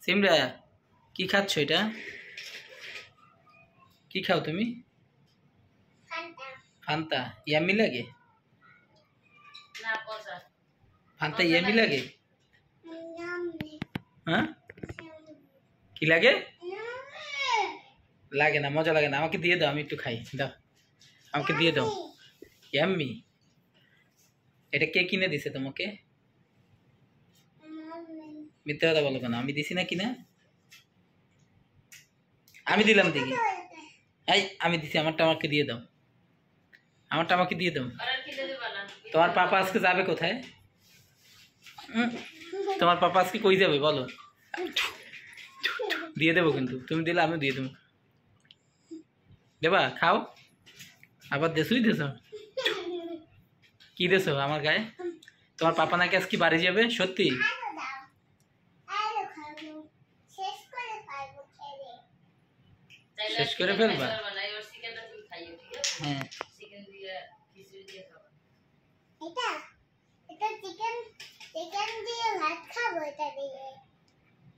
সিমরা কি খাচ্ছ এটা? কি খাও তুমি? ফান্তা। ইয়াম্মি লাগে? ফান্তা ইয়াম্মি লাগে? হ্যাঁ কি লাগে? লাগে না, মজা লাগে না। আমাকে দিয়ে দাও, আমি একটু খাই। দাও আমাকে দিয়ে দাও। ইয়াম্মি। এটা কে কিনে দিছে তোমাকে? মিথ্যা কথা বলো কেন? আমি দিছি না কিনা? আমি দিলাম দেখি। এই আমি দিছি, আমারটা আমাকে দিয়ে দাও। আমারটা আমাকে দিয়ে দাও। তোমার পাপা আজকে যাবে কোথায়? তোমার পাপা আজকে কই যাবে বলো? দিয়ে দেবো কিন্তু, তুমি দিলে আমি দিয়ে দেবো। দেবা? খাও। আবার দেশুই দেছো? কি দেছো আমার গায়ে? তোমার পাপা নাকি আজকে বাড়ি যাবে? সত্যি? শেষ করে ফেলবা? হ্যাঁ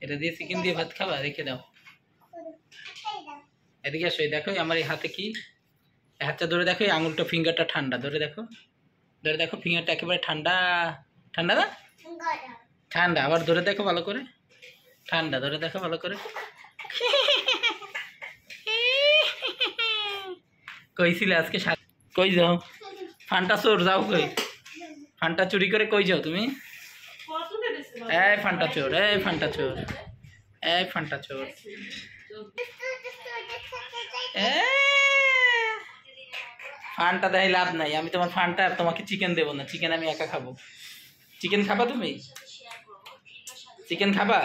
এটা দিয়ে চিকেন দিয়ে ভাত খাবা? রেখে দাও। এদিকে আসো, দেখো আমার এই হাতে কি। হাতটা ধরে দেখো, এই আঙুলটা ফিঙ্গারটা ঠান্ডা। ধরে দেখো, ধরে দেখো ফিঙ্গারটা একেবারে ঠান্ডা। ঠান্ডা না? ঠান্ডা। আবার ধরে দেখো ভালো করে। ঠান্ডা। ধরে দেখো ভালো করে। কইছিলে আজকে কই যাও? ফান্টা চোর, যাও কই? ফান্টা চুরি করে কই যাও তুমি? এই ফান্টা চোর, এই ফান্টা চোর, এই ফান্টা চোর। ফান্টা দেয় লাভ নাই। আমি তোমার ফান্টা, তোমাকে চিকেন দেবো না। চিকেন আমি একা খাবো। চিকেন খাবা তুমি? চিকেন খাবা?